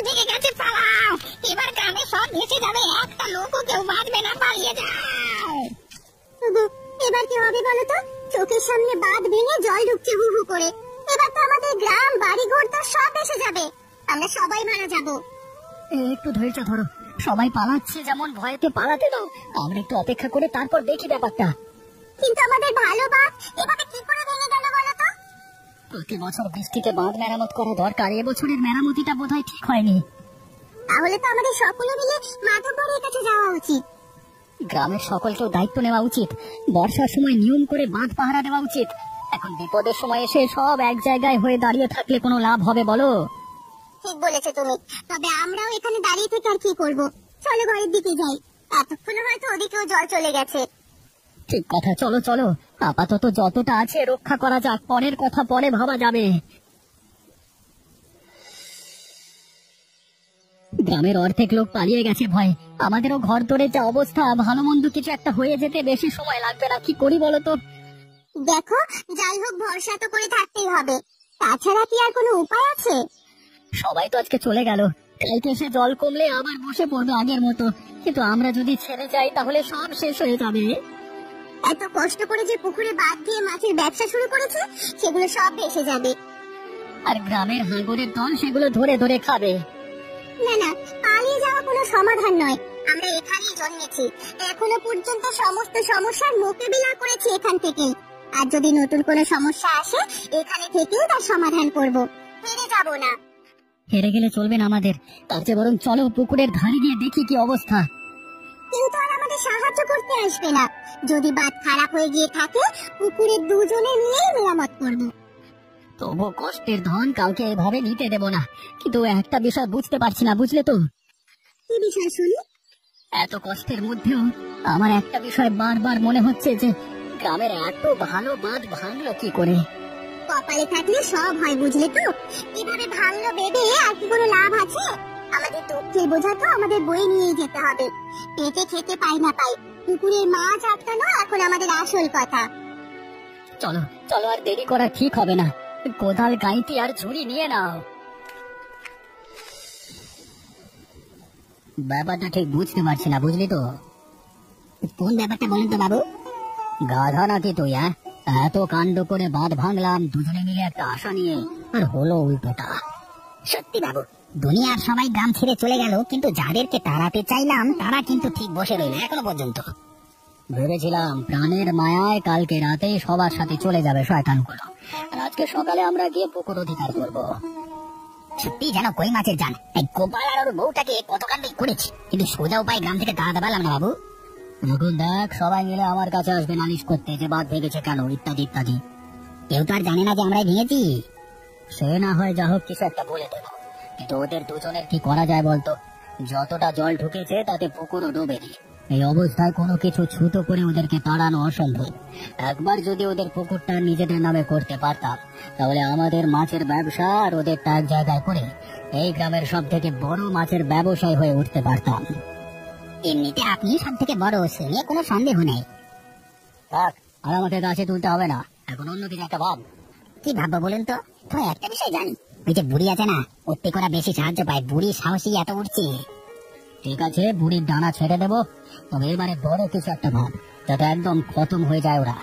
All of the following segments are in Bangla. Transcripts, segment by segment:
থেকে গেছে, পালাও। এবার গ্রামে সব ভেসে যাবে, একটা লোকও কেউ বাঁচবে না, পালিয়ে যাও। এবার কি হবে বলো তো? চোখের সামনে বাঁধ ভেঙে জল ঢুকছে হু হু করে। এবার তো আমাদের গ্রাম বাড়ি ঘর তো সব এসে যাবে, আমরা সবাই মারা যাবো। একটু ধৈর্য ধরো, সবাই পালাচ্ছে যেমন ভয়েতে পালাতে দাও, আমরা একটু অপেক্ষা করে তারপর দেখি ব্যাপারটা। কিন্তু আমাদের ভালো বাঁধ এভাবে কি করে ভেঙে গেল বলো তো? প্রতি বছর বৃষ্টিতে বাঁধ মেরামত করা দরকার, এবছরের মেরামতিটা বোধহয় ঠিক হয়নি। তাহলে তো আমাদের সকলে মিলে মাধববাড়ির কাছে যাওয়া উচিত। গ্রামের সকলকেও দায়িত্ব নেওয়া উচিত, বর্ষার সময় নিয়ম করে বাঁধ পাহারা দেওয়া উচিত। এখন বিপদের সময় এসে সব এক জায়গায় হয়ে দাঁড়িয়ে থাকলে কোনো লাভ হবে বলো? ঠিক বলেছো তুমি, তবে আমরাও এখানে দাঁড়িয়ে থেকে আর কি করবো? চলো ঘরের দিকে যাই, এতক্ষণে হয়তো ওদিকেও জল চলে গেছে। ঠিক কথা, চলো চলো, আপাতত যতটা আছে রক্ষা করা যাক, পরের কথা পরে ভাবা যাবে। গ্রামের অর্ধেক লোক পালিয়ে গেছে ভয়, আমাদেরও ঘর তোরে যা অবস্থা, ভালো মন্দ কিছু একটা হয়ে যেতে বেশি সময় লাগবে না, কি করি বলো তো? দেখো, যাই হোক ভরসা তো করে থাকতেই হবে, তাছাড়া কি আর কোনো উপায় আছে? সবাই তো আজকে চলে গেল, কালকে এসে জল কমলে আবার বসে পড়বে আগের মতো, কিন্তু আমরা যদি ছেড়ে যাই তাহলে সব শেষ হয়ে যাবে। এত কষ্ট করে যে পুকুরে বাঁধ দিয়ে মাছের ব্যবসা শুরু করেছে, সেগুলো সব ভেসে যাবে। আর গ্রামের হাঙরের দল সেগুলো ধরে ধরে খাবে। না না, পালিয়ে যাওয়া কোনো সমাধান নয়, আমরা এখানেই জন্মেছি, এখনো পর্যন্ত সমস্ত সমস্যার মোকাবিলা করেছি এখান থেকেই। আর যদি নতুন কোনো সমস্যা আসে, এখানে থেকেই তার সমাধান করব, হেরে যাব না। হেরে গেলে চলবে না আমাদের, তার চেয়ে বরং চলো পুকুরের ধারে গিয়ে দেখি কি অবস্থা। কেউ তো আর আমাদের সাহায্য করতে আসবে না, যদি বাঁধ খারাপ হয়ে গিয়ে থাকে পুকুরের দুজনে মিলেই মেরামত করব। তবু কষ্টের ধন কাউকে এভাবে নিতে দেব না, কিন্তু একটা বিষয় বুঝতে পারছি না, বুঝলে তো? কি বিষয় শুনি? এত কষ্টের মধ্যেও আমার একটা বিষয় বারবার মনে হচ্ছে যে গ্রামের এত ভালো বাঁধ ভাঙলো কি করে? কপালে থাকলে সব হয়, বুঝলে তো? এভাবে ভাঙলো ভেবে আর কি কোনো লাভ আছে? আমাদের দুঃখের বোঝা তো আমাদের বয়ে নিয়ে যেতে হবে, পেটে খেতে পাই না পাই, পুকুরের মাছ আটকানো এখন আমাদের আসল কথা। চলো চলো, আর দেরি করা ঠিক হবে না, কোদাল গাইতি আর ঝুড়ি নিয়ে নাও। ব্যাপারটা ঠিক বুঝতে পারছি না, বুঝলি তো? কোন ব্যাপারটা বলেন তো বাবু? গাধা নাকি তুই? এত কাণ্ড করে বাঁধ ভাঙলাম দুজনে মিলে একটা আশা নিয়ে, আর হলো উল্টোটা। সত্যি বাবু, দুনিয়ার সবাই গ্রাম ছেড়ে চলে গেল, কিন্তু যাদেরকে তাড়াতে চাইলাম তারা কিন্তু ঠিক বসে রইল এখনো পর্যন্ত। ভেবেছিলাম প্রাণের মায়ায় কালকে রাতেই সবার সাথে চলে যাবে শয়তানগুলো, আর আজকে সকালে আমরা গিয়ে পুকুর অধিকার করব। সত্যি যেন কই মাছের জান, এই গোপাল আর ওর বউটাকে কত কাণ্ডই করেছি, কিন্তু সোজা উপায় গ্রাম থেকে তাড়াতে পারলাম না বাবু। এখন দেখ, সবাই মিলে আমার কাছে আসবে নালিশ করতে যে বাঁধ ভেঙেছে কেন, ইত্যাদি ইত্যাদি। কেউ তো আর জানে না যে আমরাই ভেঙেছি। সে না হয় যা হোক কিছু একটা বলে দেব, কিন্তু ওদের দুজনের কি করা যায় বলতো? যতটা জল ঢুকেছে তাতে পুকুরও ডুবেনি, এই অবস্থায় কোনো কিছু ছুতো করে ওদেরকে তাড়ানো অসম্ভব। একবার যদি ওদের পুকুরটা নিজেদের নামে করতে পারতাম, তাহলে আমাদের মাছের ব্যবসা আর ওদেরটা এক জায়গায় করে এই গ্রামের সব থেকে বড় মাছের ব্যবসায়ী হয়ে উঠতে পারতাম। এমনিতে আপনি সব থেকে বড়, সে নিয়ে কোনো সন্দেহ নেই। থাক, আর আমাকে গাছে তুলতে হবে না, এখন অন্য কিছু একটা ভাব। কি ভাববো বলুন তো? তবে একটা বিষয় জানি, ওই যে বুড়ি আছে না, ওর থেকে ওরা বেশি সাহায্য পায়, বুড়ি সাহসী এত উঠছে। ঠিক আছে, বুড়ির ডানা ছেড়ে দেবো, তবে এবারে বড় কিছু একটা ভাব, যাতে একদম খতম হয়ে যায় ওরা।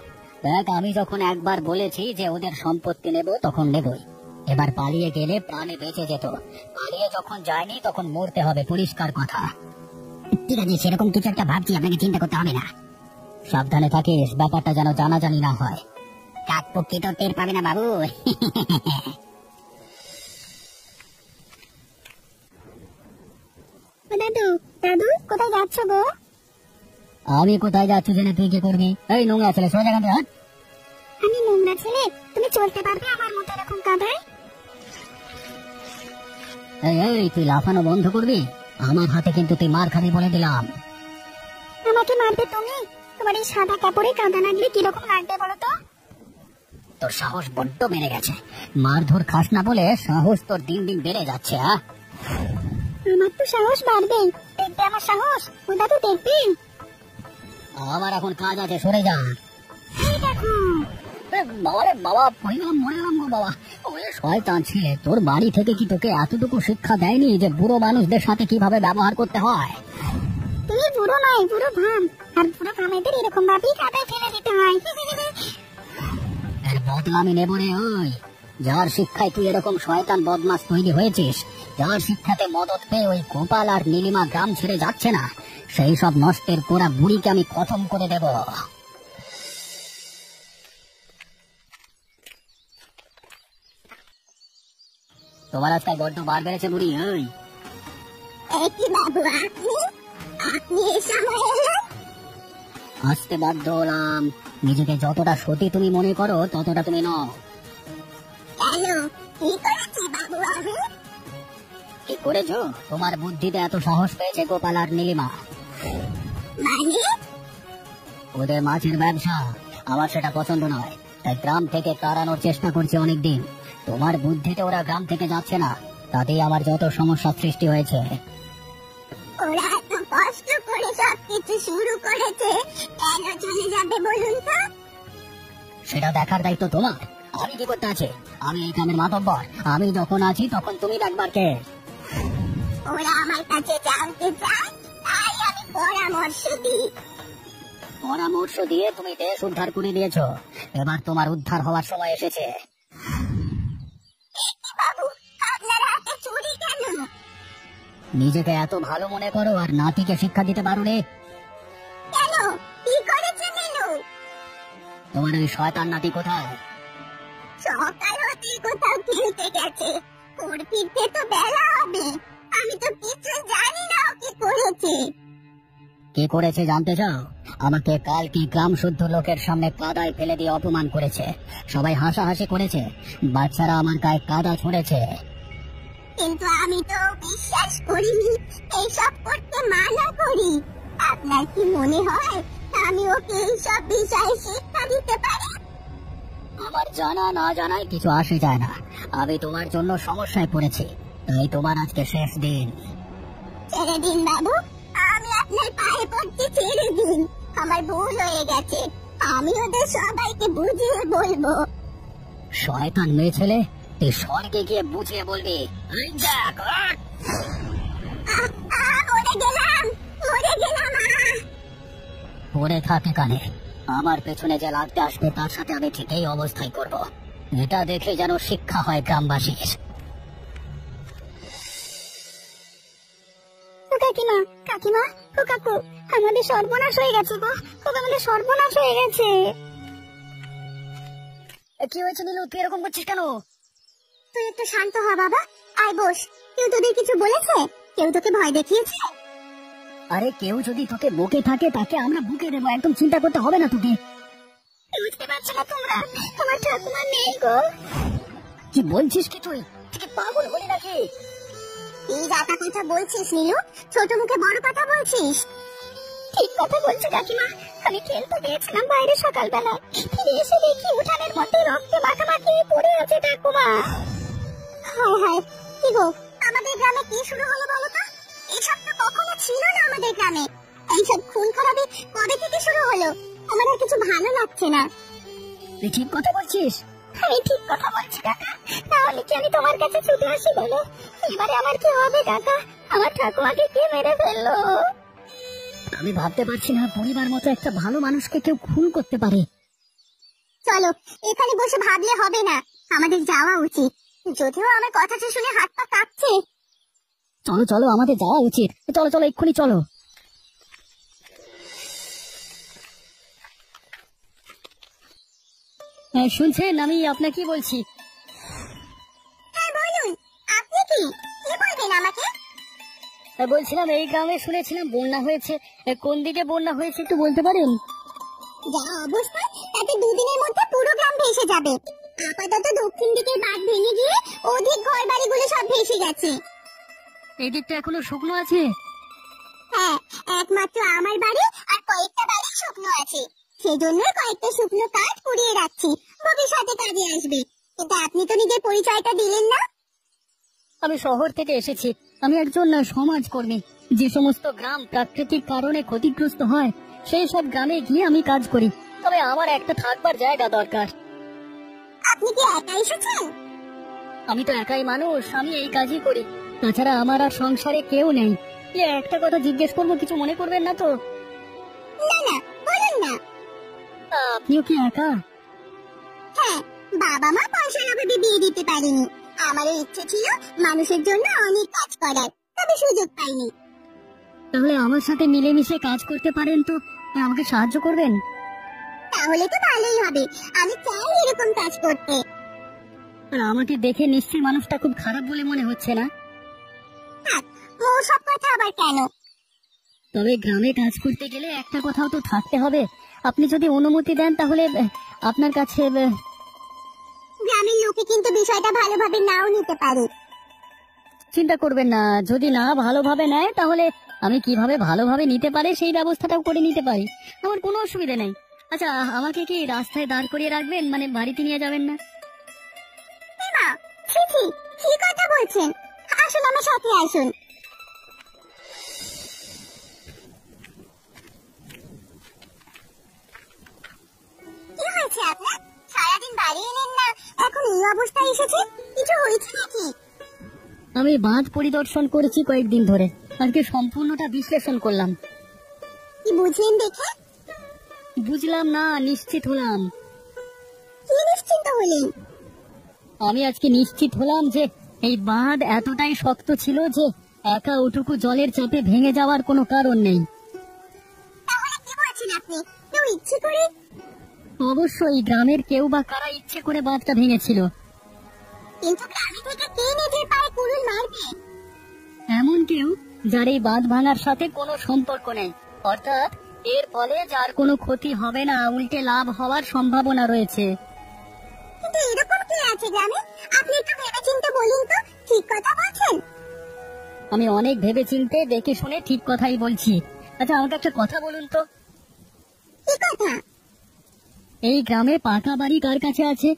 দেখ, আমি যখন একবার বলেছি যে ওদের সম্পত্তি নেব, তখন নেবই। এবার পালিয়ে গেলে প্রাণে বেঁচে যেত, পালিয়ে যখন যায়নি তখন মরতে হবে, পরিষ্কার কথা। ঠিক আছে, সেরকম কিছু একটা ভাবছি, আপনাকে চিন্তা করতে হবে না। সাবধানে থাকিস, ব্যাপারটা যেন জানাজানি না হয়। কাকপক্ষী তো টের পাবে না বাবু। দাদু, দাদু কোথায় যাচ্ছ গো? আমি কোথায় যাচ্ছি জেনে তুই কি করবি? এই নোংরা ছেলে, সোজা এখান থেকে হাট। আমি নোংরা ছেলে? তুমি চলতে পারবে আমার মতো এরকম কাঁধায়? এই তুই লাফানো বন্ধ করবি, আমার হাতে কিন্তু তুই মার খাবি বলে দিলাম। আমাকে মারবে তুমি? তোমার এই সাদা কাপড়ে কাঁদা লাগলে কিরকম লাগবে বলো তো? তোর সাহস বড্ড বেড়ে গেছে, মারধর খাস না বলে সাহস তোর দিন দিন বেড়ে যাচ্ছে। আমার তো সাহস বাড়বেই, দেখবে আমার সাহস, ও দাদু দেখবে। আমার এখন কাজ আছে, সরে যা। এই দেখো। বাবা রে বাবা, মরে গেলাম গো বাবা। ওরে শয়তান ছেলে, তোর বাড়ি থেকে কি তোকে এতটুকু শিক্ষা দেয়নি যে বুড়ো মানুষদের সাথে কিভাবে ব্যবহার করতে হয়? তুমি বুড়ো নয়, বুড়ো ভাম, আর বুড়ো ভামেদের এরকম ভাবেই কাদায় ফেলে দিতে হয়। এর বদলা আমি নেব রে। ওই যার শিক্ষায় তুই এরকম শয়তান বদমাস তৈরি হয়েছিস, যার শিক্ষাতে মদত পেয়ে ওই গোপাল আর নীলিমা গ্রাম ছেড়ে যাচ্ছে না, সেই সব নষ্টের পোড়া বুড়িকে আমি খতম করে দেব। তোমার আজকাল বড্ড বার বেড়েছে বুড়ি। ওই কি বাবু, আপনি আপনি এই সময় এলেন? আসতে বাধ্য হলাম। নিজেকে যতটা সতী তুমি মনে করো ততটা তুমি নও। কেন, কি করেছি বাবু আমি? কি করেছো? তোমার বুদ্ধিতে এত সাহস পেয়েছে গোপাল আর নীলিমা। মানে? ওদের মাছের ব্যবসা, আমার সেটা পছন্দ নয়, তাই গ্রাম থেকে তাড়ানোর চেষ্টা করছি অনেকদিন। তোমার বুদ্ধিতে ওরা গ্রাম থেকে যাচ্ছে না, তাতেই আমার যত সমস্যা সৃষ্টি হয়েছে। ওরা এত কষ্ট করে সবকিছু শুরু করেছে, কেন চলে যাবে বলুন তো? সেটা দেখার দায়িত্ব তোমার। আমি কি করতে আছে? আমি এই গ্রামের মাতব্বর, আমি যখন আছি তখন তুমি দেখবার কে? ওরা আমার কাছে জানতে চায়, তাই আমি পরামর্শ দিই। পরামর্শ দিয়ে তুমি দেশ উদ্ধার করে দিয়েছো, এবার তোমার উদ্ধার হওয়ার সময় এসেছে। বাবু, আপনার হাতে চুরি কেন? নিজেকে এত ভালো মনে করো আর নাতিকে শিক্ষা দিতে পারো রে? কেন, কি করেছে নীলু? তোমার ওই শয়তান নাতি কোথায়? সকাল হতে কোথাও খেলতে গেছে, ওর ফিরতে তো বেলা হবে। আমি তো কিছু জানি না ও কি করেছে। কে করেছে জানতে চাও? আমাকে কাল কি গ্রাম শুদ্ধ লোকের সামনে কাদায় ফেলে দিয়ে অপমান করেছে। সবাই হাসাহাসি করেছে, বাচ্চারা আমার গায়ে কাদা ছুঁড়েছে। কিন্তু আমি তো বিশ্বাস করিনি, এইসব করতে মানা করি। আপনার কি মনে হয় আমি ওকে এইসব বিষয়ে শিক্ষা দিতে পারি? আমার জানা না জানায় কিছু আসে যায় না। আমি তোমার জন্য সমস্যায় পড়েছি, তাই তোমার আজকে শেষ দিন। ছেড়ে দিন বাবু, আমি আপনার পায়ে পড়তে, ছেড়ে দিন। আমার ভুল হয়ে গেছে, আমি ওদের সবাইকে বুঝিয়ে বলবো। শয়তান মেয়ে ছেলে, তুই স্বর্গে গিয়ে বুঝিয়ে বলবি। এই দেখ, মরে গেলাম, মরে গেলাম। পড়ে থাকে কানে। আমার পেছনে যে লাগতে আসবে তার সাথে আমি ঠিক এই অবস্থায় করব। এটা দেখে যেন শিক্ষা হয় গ্রামবাসীর। কাকিমা, কাকিমা, ও কাকু, আমাদের সর্বনাশ হয়ে গেছে গো, আমাদের সর্বনাশ হয়ে গেছে। কি হয়েছে নীলু, তুই এরকম করছিস কেন? তুই একটু শান্ত হ বাবা, আয় বস। কেউ তোদের কিছু বলেছে? কেউ তোকে ভয় দেখিয়েছে? আরে কেউ যদি তোকে বকে থাকে তাকে আমরা বুকে দেবো, একদম চিন্তা করতে হবে না তোকে। বুঝতে পারছো না তোমরা? তোমার ঠাকুমা নেই গো। কি বলছিস কি তুই? তুই কি পাগল হলি নাকি? এই জাতা কথা বলছিস নীলু, ছোট মুখে বড় কথা বলছিস। ঠিক কথা বলছো কাকিমা, আমি খেলতে গিয়েছিলাম বাইরে সকালবেলা, ফিরে এসে দেখি উঠানের মধ্যে রক্তে মাখামাখি পড়ে আছে ঠাকুমা। হায় হায়, কি গো, আমাদের গ্রামে কি শুরু হলো বলো তো? এসব তো কখনো ছিল না আমাদের গ্রামে। এইসব খুন খারাপি কবে থেকে শুরু হলো? আমার আর কিছু ভালো লাগছে না। তুই ঠিক কথা বলছিস? আমি ঠিক কথা বলছি কাকা, তাহলে কি আমি তোমার কাছে ছুটে আসি বলো? এবারে আমার কি হবে কাকা? আমার ঠাকুমাকে কে মেরে ফেললো? আমি ভাবতে পারছি না পরিবার মতো একটা ভালো মানুষকে কেউ খুন করতে পারে। চলো, এখানে বসে ভাবলে হবে না, আমাদের যাওয়া উচিত। যদিও আমার কথাটা শুনে হাত পা কাঁপছে। চলো চলো, আমাদের যাওয়া উচিত। চলো চলো, এক্ষুনি চলো। শুনছেন, আমি আপনাকে বলছি। হ্যাঁ বলুন, আপনি কি কি বলবেন আমাকে? বলছিলাম এই গ্রামে শুনেছিলাম বন্যা হয়েছে, কোন দিকে বন্যা হয়েছে একটু বলতে পারেন? যা অবস্থা, তাতে দুদিনের মধ্যে পুরো গ্রাম ভেসে যাবে। আপাতত দক্ষিণ দিকের বাঁধ ভেঙে গিয়ে অধিক ঘর বাড়িগুলো সব ভেসে গেছে। এই দিকটা এখনো শুকনো আছে? হ্যাঁ, একমাত্র আমার বাড়ি আর কয়েকটা বাড়ি শুকনো আছে। সেজন্য কয়েকটা শুকনো কাঠ কুড়িয়ে রাখছি, ভবিষ্যতে কাজে আসবে। কিন্তু আপনি তো নিজের পরিচয়টা দিলেন না। আমি শহর থেকে এসেছি, আমি একজন সমাজকর্মী। যে সমস্ত গ্রাম প্রাকৃতিক কারণে ক্ষতিগ্রস্ত হয় সেই সব গ্রামে গিয়ে আমি কাজ করি। তবে আমার একটা থাকবার জায়গা দরকার। আপনি কি একা এসেছেন? আমি তো একাই মানুষ, আমি এই কাজই করি। তাছাড়া আমার আর সংসারে কেউ নেই। একটা কথা জিজ্ঞেস করবো, কিছু মনে করবেন না তো? না না, বলুন না। আপনিও কি একা? হ্যাঁ, বাবা মা পয়সার অভাবে বিয়ে দিতে পারেনি। আমারও ইচ্ছে ছিল মানুষের জন্য অনেক কাজ করার, তবে সুযোগ পাইনি। তাহলে আমার সাথে মিলেমিশে কাজ করতে পারেন তো আমাকে সাহায্য করবেন? তাহলে তো ভালোই হবে, আমি চাই এরকম কাজ করতে। আর আমাকে দেখে নিশ্চয়ই মানুষটা খুব খারাপ বলে মনে হচ্ছে না? থাক, ও সব কথা আবার কেন? তবে গ্রামে কাজ করতে গেলে একটা কথাও তো থাকতে হবে। আপনি যদি অনুমতি দেন তাহলে আপনার কাছে গ্রামের লোকে কিন্তু বিষয়টা ভালোভাবে নাও নিতে পারে। চিন্তা করবেন না, যদি না ভালোভাবে নেয় তাহলে আমি কিভাবে ভালোভাবে নিতে পারে সেই ব্যবস্থাটাও করে নিতে পারি। আমার কোনো অসুবিধা নেই। আচ্ছা, আমাকে কি রাস্তায় দাঁড় করিয়ে রাখবেন, মানে বাড়িতে নিয়ে যাবেন না? মা, ছি ছি, কি কথা বলছেন? আসুন আমার সাথে আসুন। কি হয়েছে আপনার? সারাদিন বাড়ি এলেন না, এখন এই অবস্থায় এসেছে? কিছু হয়েছে নাকি? আমি বাঁধ পরিদর্শন করেছি কয়েকদিন ধরে, আজকে সম্পূর্ণটা বিশ্লেষণ করলাম। কি বুঝলেন দেখে? বুঝলাম না, নিশ্চিত হলাম। কি নিশ্চিন্ত হলেন? আমি আজকে নিশ্চিত হলাম যে এই বাঁধ এতটাই শক্ত ছিল যে একা ওটুকু জলের চাপে ভেঙে যাওয়ার কোনো কারণ নেই। তাহলে কি বলছেন আপনি? কেউ ইচ্ছে করে? অবশ্যই গ্রামের কেউ বা কারা ইচ্ছে করে বাঁধটা ভেঙেছিল। কিন্তু গ্রামে থেকে কে নিজের পায়ে কুড়ুল মারবে? এমন কেউ যার এই বাঁধ ভাঙার সাথে কোনো সম্পর্ক নেই, অর্থাৎ এর ফলে যার কোনো ক্ষতি হবে না, উল্টে লাভ হওয়ার সম্ভাবনা রয়েছে। কিন্তু এরকম কি আছে গ্রামে? আপনি একটু ভেবেচিন্তে বলুন তো, ঠিক কথা বলছেন? আমি অনেক ভেবেচিন্তে দেখে শুনে ঠিক কথাই বলছি। আচ্ছা, আমাকে একটা কথা বলুন তো, কি কথা? এই গ্রামে পাকা বাড়ি কার কাছে আছে?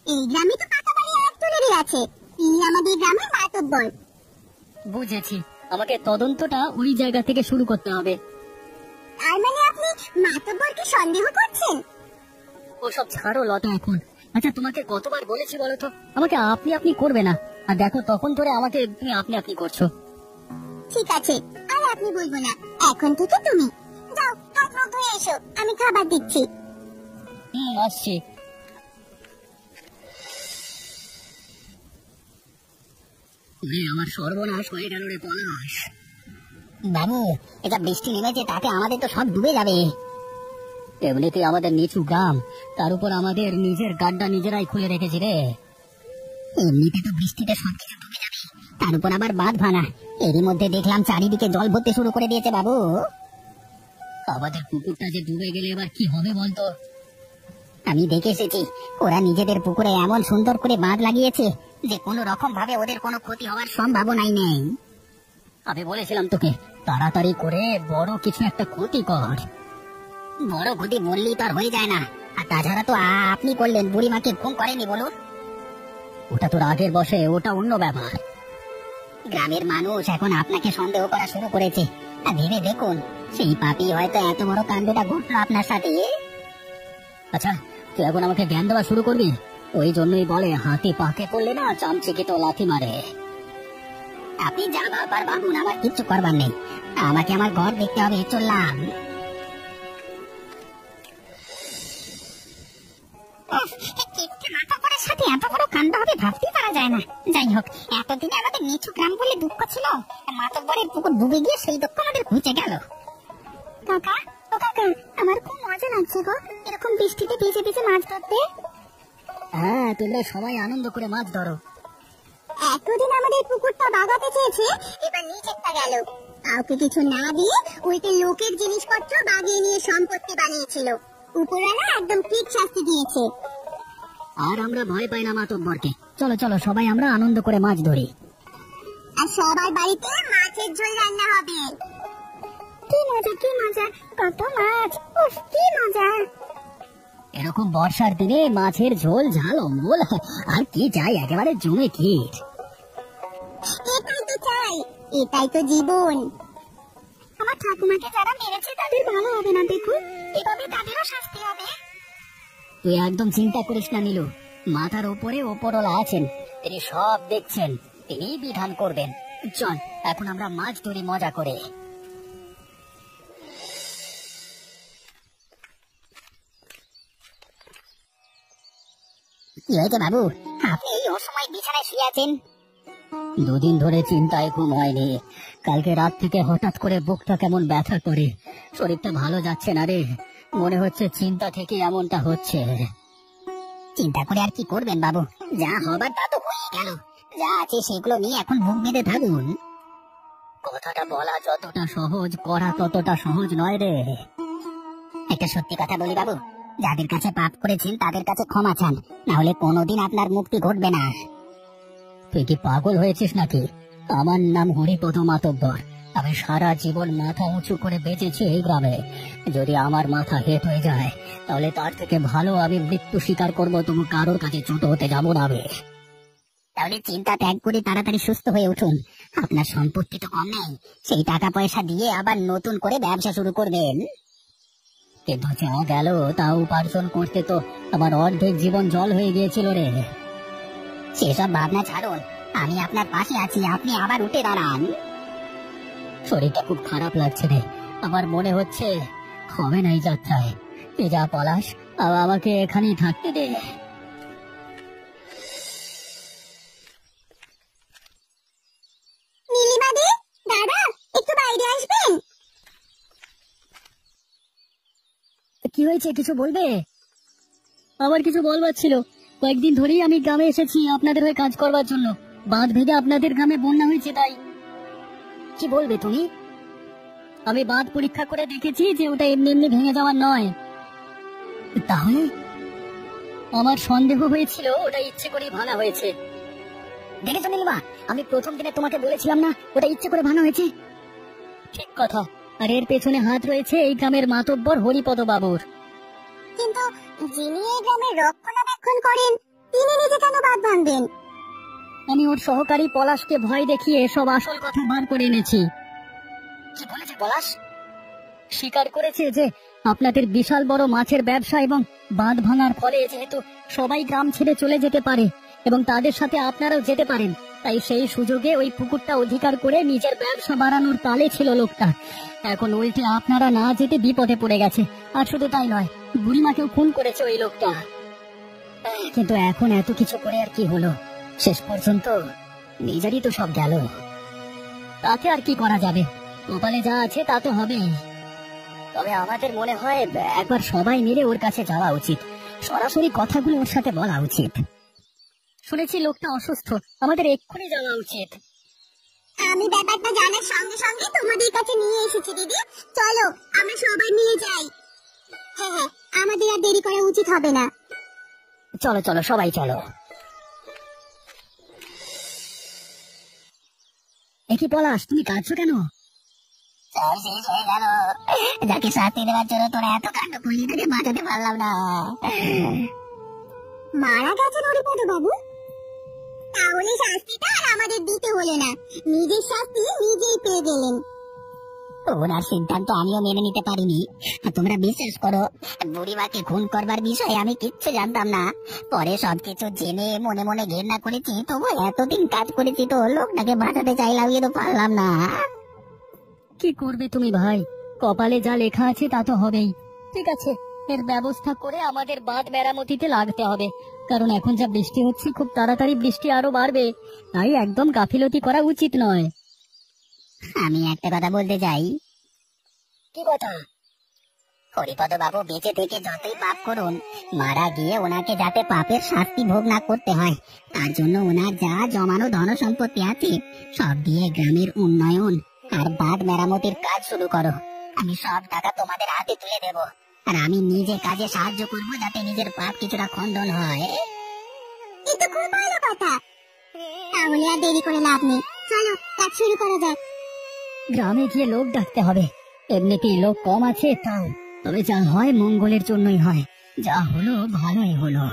এই গ্রামে তো পাকা বাড়ি একজনেরই আছে, তিনি আমাদের গ্রামের মাতব্বর। বুঝেছি, আমাকে তদন্তটা ওই জায়গা থেকে শুরু করতে হবে। তার মানে আপনি মাতব্বরকে সন্দেহ করছেন? ওসব ছাড়ো লতা এখন। আচ্ছা, তোমাকে কতবার বলেছি বলো তো, আমাকে আপনি আপনি করবে না। আর দেখো, তখন ধরে আমাকে তুমি আপনি আপনি করছো। ঠিক আছে, আর আপনি বলবো না, এখন থেকে তুমি। যাও, হাত মুখ ধুয়ে এসো, আমি খাবার দিচ্ছি। আসছি। আমার সর্বনাশ হয়ে গেল রে পলাশ। বাবু, এটা বৃষ্টি নেমেছে, তাতে আমাদের তো সব ডুবে যাবে। এমনিতে আমাদের নিচু গ্রাম, তার উপর আমাদের নিজের গাড্ডা নিজেরাই খুলে রেখেছি রে। এমনিতে তো বৃষ্টিতে সবকিছু ডুবে যাবে, তার উপর আবার বাঁধ ভাঙা। এরই মধ্যে দেখলাম চারিদিকে জল ভরতে শুরু করে দিয়েছে বাবু। আমাদের পুকুরটা যে ডুবে গেলে এবার কি হবে বলতো? আমি দেখে এসেছি, ওরা নিজেদের পুকুরে এমন সুন্দর করে বাঁধ লাগিয়েছে যে কোনো রকম ভাবে ওদের কোনো ক্ষতি হওয়ার সম্ভাবনাই নেই। আমি বলেছিলাম তোকে তাড়াতাড়ি করে বড় কিছু একটা ক্ষতি কর। বড় ক্ষতি বললেই তো আর হয়ে যায় না। আর তাছাড়া তো আপনি করলেন, বুড়িমাকে ফোন করেনি বলুন? ওটা তো রাগের বশে, ওটা অন্য ব্যাপার। গ্রামের মানুষ এখন আপনাকে সন্দেহ করা শুরু করেছে। আর ভেবে দেখুন, সেই পাপি হয়তো এত বড় কাণ্ডটা ঘটলো আপনার সাথে। আচ্ছা, তুই এখন আমাকে জ্ঞান দেওয়া শুরু করবি? ওই জন্যই বলে, হাতি পাকে পড়লে না চামচিকে তো লাথি মারে। আপনি যা ভাববার ভাবুন, আমার কিচ্ছু করবার নেই। আমাকে আমার ঘর দেখতে হবে, চললাম। মাতব্বরের সাথে এত বড় কাণ্ড হবে ভাবতেই পারা যায় না। যাই হোক, এতদিন আমাদের নিচু গ্রাম বলে দুঃখ ছিল, মাতব্বরের পুকুর ডুবে গিয়ে সেই দুঃখ আমাদের ঘুচে গেল। কাকা, ও কাকা, আমার খুব মজা লাগছে গো, এরকম বৃষ্টিতে ভিজে ভিজে মাছ ধরতে। হ্যাঁ, তোমরা সবাই আনন্দ করে মাছ ধরো। এতদিন আমাদের পুকুরটা বাগাতে চেয়েছে, এবার নিচেরটা গেল। কাউকে কিছু না দিয়ে উল্টে লোকের জিনিসপত্র বাগিয়ে নিয়ে সম্পত্তি বানিয়েছিল। উপরওয়ালা একদম ঠিক শাস্তি দিয়েছে। আর আমরা ভয় পাই না মাতব্বরকে। চলো চলো, সবাই আমরা আনন্দ করে মাছ ধরি। আর সবার বাড়িতে মাছের ঝোল রান্না হবে। কি মজা, কি মজা, কত মাছ, উফ কি মজা। এরকম বর্ষার দিনে মাছের ঝোল, ঝাল, অম্বল, আর কি চাই, একেবারে জমে ঠিক। এটাই তো চাই, এটাই তো জীবন। আমার ঠাকুমাকে যারা মেরেছে তাদের ভালো হবে না, দেখুন, এভাবে তাদেরও শাস্তি হবে। তুই একদম চিন্তা করিস না নীলু, মাথার উপরে ওপরওয়ালা আছেন, তিনি সব দেখছেন, তিনি বিধান করবেন। চল এখন আমরা মাছ ধরি মজা করে। কি হয়েছে বাবু, আপনি এই অসময় বিছানায় শুয়ে আছেন? দুদিন ধরে চিন্তায় ঘুম হয়নি। কালকে রাত থেকে হঠাৎ করে বুকটা কেমন ব্যথা করে, শরীরটা ভালো যাচ্ছে না রে। মনে হচ্ছে চিন্তা থেকে এমনটা হচ্ছে। চিন্তা করে আর কি করবেন বাবু, যা হবার তা তো হয়ে গেল। যা আছে সেগুলো নিয়ে এখন মুখ বেঁধে থাকুন। কথাটা বলা যতটা সহজ, করা ততটা সহজ নয় রে। একটা সত্যি কথা বলি বাবু, যাদের কাছে পাপ করেছেন তাদের কাছে ক্ষমা চান, না হলে কোনোদিন আপনার মুক্তি ঘটবে না। তুই কি পাগল হয়েছিস নাকি? আমার নাম হরিপদ মাতব্বর। আমি সারা জীবন মাথা উঁচু করে বেঁচেছি এই গ্রামে। যদি আমার মাথা হেট হয়ে যায় তাহলে তার থেকে ভালো আমি মৃত্যু স্বীকার করবো, তবু কারোর কাছে ছোট হতে যাবো না আমি। তাহলে চিন্তা ত্যাগ করে তাড়াতাড়ি সুস্থ হয়ে উঠুন। আপনার সম্পত্তি তো কম নেই, সেই টাকা পয়সা দিয়ে আবার নতুন করে ব্যবসা শুরু করবেন। কিন্তু যা গেল তা উপার্জন করতে তো আমার অর্ধেক জীবন জল হয়ে গিয়েছিল রে। সেসব ভাবনা ছাড়ুন, আমি আপনার পাশে আছি, আপনি আবার উঠে দাঁড়ান। শরীরটা খুব খারাপ লাগছে রে, আমার মনে হচ্ছে হবে না এই যাত্রায়। তুই যা পলাশ, আমাকে এখানেই থাকতে দে। নীলিমা দি, দাদা একটু বাইরে আসবেন? কি হয়েছে, কিছু বলবে? আমার কিছু বলবার ছিল। কয়েকদিন ধরেই আমি গ্রামে এসেছি আপনাদের হয়ে কাজ করবার জন্য। বাঁধ ভেঙে আপনাদের গ্রামে বন্যা হয়েছে, তাই। কি বলবে তুমি? আমি বাঁধ পরীক্ষা করে দেখেছি যে ওটা এমনি এমনি ভেঙে যাওয়ার নয়। তাহলে আমার সন্দেহ হয়েছিল ওটা ইচ্ছে করে ভাঙা হয়েছে। দেখেছো নীলিমা, আমি প্রথম দিনে তোমাকে বলেছিলাম না ওটা ইচ্ছে করে ভাঙা হয়েছে। ঠিক কথা। আর এর পেছনে হাত রয়েছে এই গ্রামের মাতব্বর হরিপদ বাবুর। কিন্তু যিনি এই গ্রামের রক্ষণাবেক্ষণ করেন তিনি নিজে কেন বাঁধ ভাঙবেন? আমি ওর সহকারী পলাশকে ভয় দেখিয়ে সব আসল কথা বার করে এনেছি। কি বলেছে পলাশ? স্বীকার করেছে যে আপনাদের বিশাল বড় মাছের ব্যবসা এবং বাঁধ ভাঙার ফলে যেহেতু সবাই গ্রাম ছেড়ে চলে যেতে পারে এবং তাদের সাথে আপনারাও যেতে পারেন, তাই সেই সুযোগে ওই পুকুরটা অধিকার করে নিজের ব্যবসা বাড়ানোর তালে ছিল লোকটা। এখন উল্টে আপনারা না যেতে বিপদে পড়ে গেছে। আর শুধু তাই নয়, বুড়িমাকেও খুন করেছে ওই লোকটা। কিন্তু এখন এত কিছু করে আর কি হলো? শেষ পর্যন্ত নিজেরই তো সব গেল। তাতে আর কি করা যাবে, কপালে যা আছে তা তো হবেই। তবে আমাদের মনে হয় একবার সবাই মিলে ওর কাছে যাওয়া উচিত, সরাসরি কথাগুলো ওর সাথে বলা উচিত। শুনেছি লোকটা অসুস্থ, আমাদের এক্ষুনি যাওয়া উচিত। আমি ব্যাপারটা জানার সঙ্গে সঙ্গে তোমাদের কাছে নিয়ে এসেছি দিদি। চলো আমরা সবাই মিলে যাই। হ্যাঁ হ্যাঁ, আমাদের আর দেরি করা উচিত হবে না। চলো চলো, সবাই চলো। কি পলাশ, তুমি কাঁদছো কেন? শেষ হয়ে গেল, যাকে শাস্তি দেওয়ার জন্য তোরা এত কাণ্ড করলি তাকে বাঁচাতে পারলাম না। মারা গেছেন হরিপদ বাবু? তাহলে শাস্তিটা আর আমাদের দিতে হলো না, নিজের শাস্তি নিজেই পেয়ে গেলেন। ওনার সিদ্ধান্ত আমিও মেনে নিতে পারিনি। তোমরা বিশ্বাস করো, বুড়িমাকে খুন করবার বিষয়ে আমি কিচ্ছু জানতাম না। পরে সবকিছু জেনে মনে মনে ঘেন্না করেছি, তবু এতদিন কাজ করেছি তো লোকটাকে বাঁচাতে চাইলাম, কিন্তু পারলাম না। কি করবে তুমি ভাই, কপালে যা লেখা আছে তা তো হবেই। ঠিক আছে, এর ব্যবস্থা করে আমাদের বাঁধ মেরামতিতে লাগতে হবে, কারণ এখন যা বৃষ্টি হচ্ছে খুব তাড়াতাড়ি বৃষ্টি আরো বাড়বে, তাই একদম গাফিলতি করা উচিত নয়। আমি একটা কথা বলতে চাই। কি কথা? হরিপদ বাবু বেঁচে থেকে যতই পাপ করুন, মারা গিয়ে ওনাকে যাতে পাপের শাস্তি ভোগ না করতে হয়, তার জন্য ওনার যা জমানো ধন সম্পত্তি আছে সব দিয়ে গ্রামের উন্নয়ন আর বাঁধ মেরামতির কাজ শুরু করো। আমি সব টাকা তোমাদের হাতে তুলে দেব, আর আমি নিজে কাজে সাহায্য করব যাতে নিজের পাপ কিছুটা খণ্ডন হয়। এটা খুব ভালো কথা। তাহলে আর দেরি করে লাভ নেই, চলো কাজ শুরু করা যাক। গ্রামে গিয়ে লোক ডাকতে হবে, এমনিতেই লোক কম আছে তাও। তবে যা হয় মঙ্গলের জন্যই হয়, যা হলো ভালোই হলো।